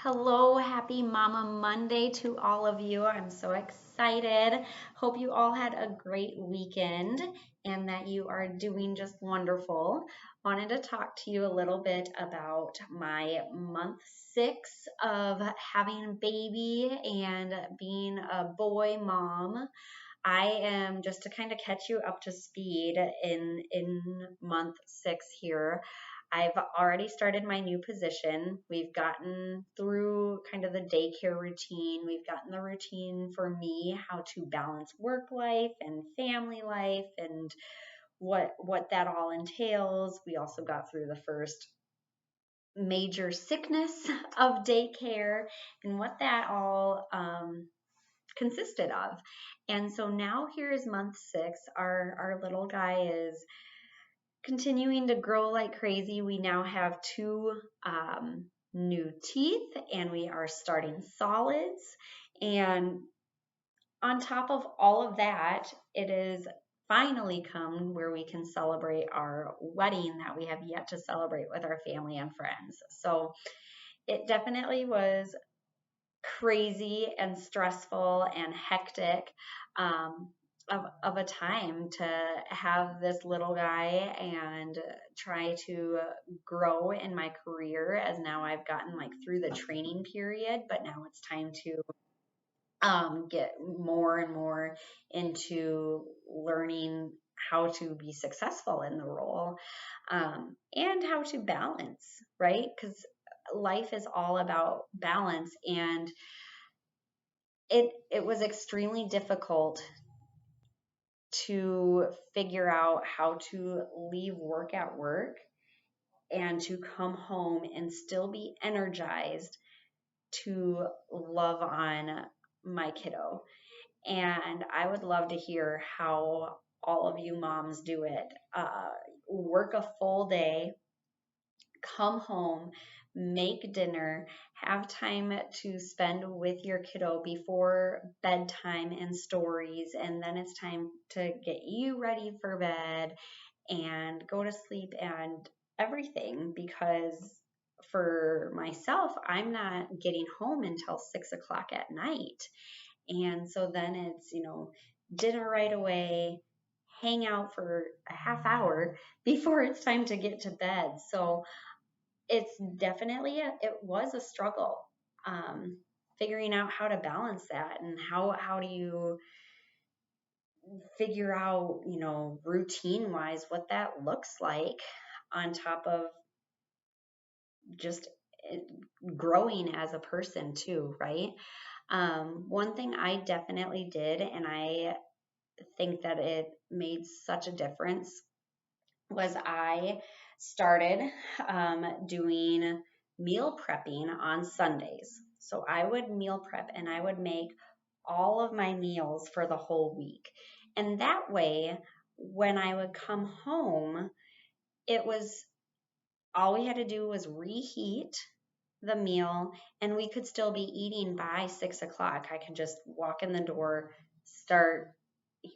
Hello, happy Mama Monday to all of you. I'm so excited. Hope you all had a great weekend and that you are doing just wonderful. Wanted to talk to you a little bit about my month 6 of having a baby and being a boy mom. I am just to kind of catch you up to speed in month 6 here. I've already started my new position. We've gotten through kind of the daycare routine. We've gotten the routine for me how to balance work life and family life and what that all entails. We also got through the first major sickness of daycare and what that all consisted of. And so now here is month 6. Our little guy is continuing to grow like crazy. We now have two new teeth and we are starting solids. And on top of all of that, it is finally come where we can celebrate our wedding that we have yet to celebrate with our family and friends. So it definitely was crazy and stressful and hectic of a time to have this little guy and try to grow in my career as now I've gotten like through the training period, but now it's time to get more and more into learning how to be successful in the role and how to balance, right? Because life is all about balance, and it was extremely difficult to figure out how to leave work at work and to come home and still be energized to love on my kiddo. And I would love to hear how all of you moms do it. Work a full day, come home, make dinner, have time to spend with your kiddo before bedtime and stories, and then it's time to get you ready for bed and go to sleep and everything. Because for myself, I'm not getting home until 6 o'clock at night. And so then it's, dinner right away, hang out for a half hour before it's time to get to bed. So it's definitely it was a struggle, um, figuring out how to balance that and how do you figure out, routine wise what that looks like on top of just growing as a person too, right? One thing I definitely did, and I think that it made such a difference, was I started doing meal prepping on Sundays. So I would meal prep and I would make all of my meals for the whole week. And that way, when I would come home, it was all we had to do was reheat the meal and we could still be eating by 6 o'clock. I could just walk in the door, start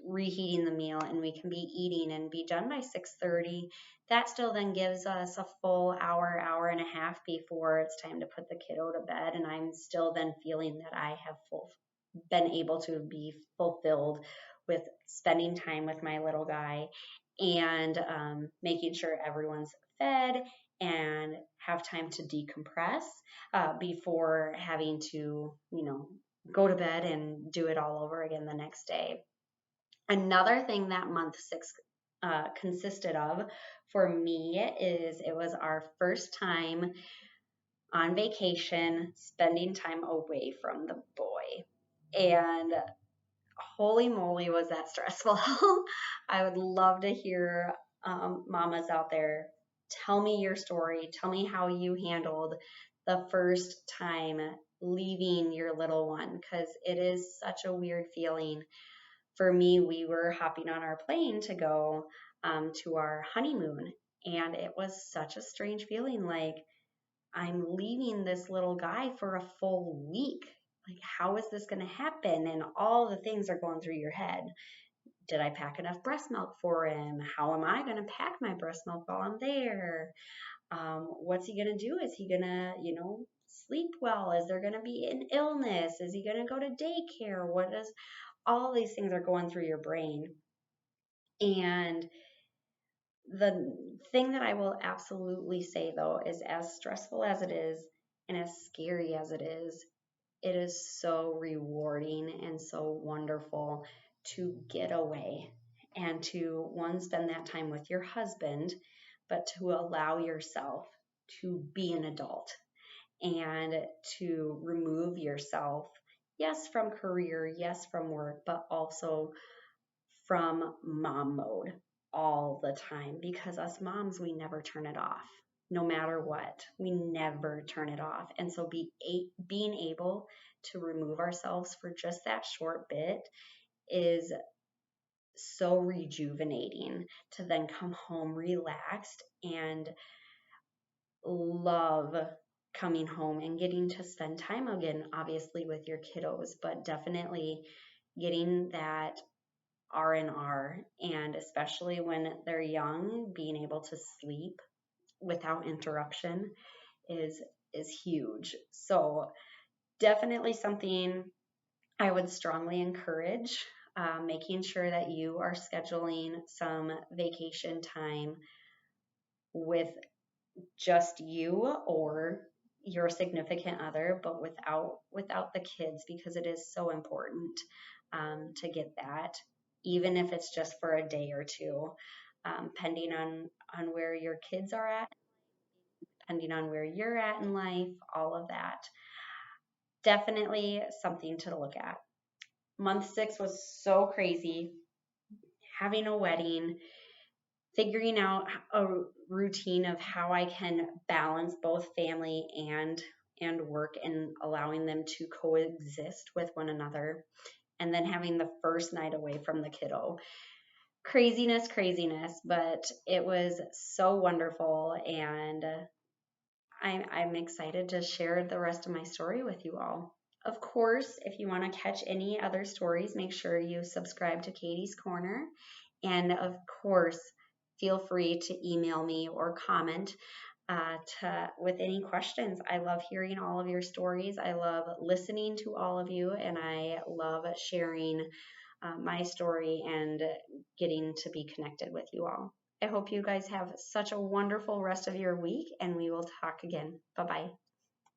reheating the meal, and we can be eating and be done by 6:30. That still then gives us a full hour and a half before it's time to put the kiddo to bed, and I'm still then feeling that I have been able to be fulfilled with spending time with my little guy and making sure everyone's fed and have time to decompress before having to, go to bed and do it all over again the next day. Another thing that month 6 consisted of for me is it was our first time on vacation spending time away from the boy. And holy moly, was that stressful. I would love to hear mamas out there tell me your story. Tell me how you handled the first time leaving your little one, because it is such a weird feeling. For me, we were hopping on our plane to go to our honeymoon, and it was such a strange feeling. Like, I'm leaving this little guy for a full week. Like, how is this going to happen? And all the things are going through your head. Did I pack enough breast milk for him? How am I going to pack my breast milk while I'm there? What's he going to do? Is he going to, sleep well? Is there going to be an illness? Is he going to go to daycare? What is all these things are going through your brain. And the thing that I will absolutely say though is, as stressful as it is and as scary as it is so rewarding and so wonderful to get away and to, one, spend that time with your husband, but to allow yourself to be an adult and to remove yourself, yes, from career, yes, from work, but also from mom mode all the time, because us moms, we never turn it off. No matter what, we never turn it off. And so being able to remove ourselves for just that short bit is so rejuvenating, to then come home relaxed and love coming home and getting to spend time again, obviously with your kiddos, but definitely getting that R&R, and especially when they're young, being able to sleep without interruption is huge. So definitely something I would strongly encourage, making sure that you are scheduling some vacation time with just you or your significant other, but without the kids, because it is so important to get that, even if it's just for a day or two, depending on where your kids are at, depending on where you're at in life, all of that. Definitely something to look at. Month 6 was so crazy. Having a wedding, figuring out a routine of how I can balance both family and work, and allowing them to coexist with one another, and then having the first night away from the kiddo. Craziness, but it was so wonderful, and I'm excited to share the rest of my story with you all. Of course, if you want to catch any other stories, make sure you subscribe to Katie's Corner. And of course, feel free to email me or comment with any questions. I love hearing all of your stories. I love listening to all of you, and I love sharing my story and getting to be connected with you all. I hope you guys have such a wonderful rest of your week, and we will talk again. Bye-bye.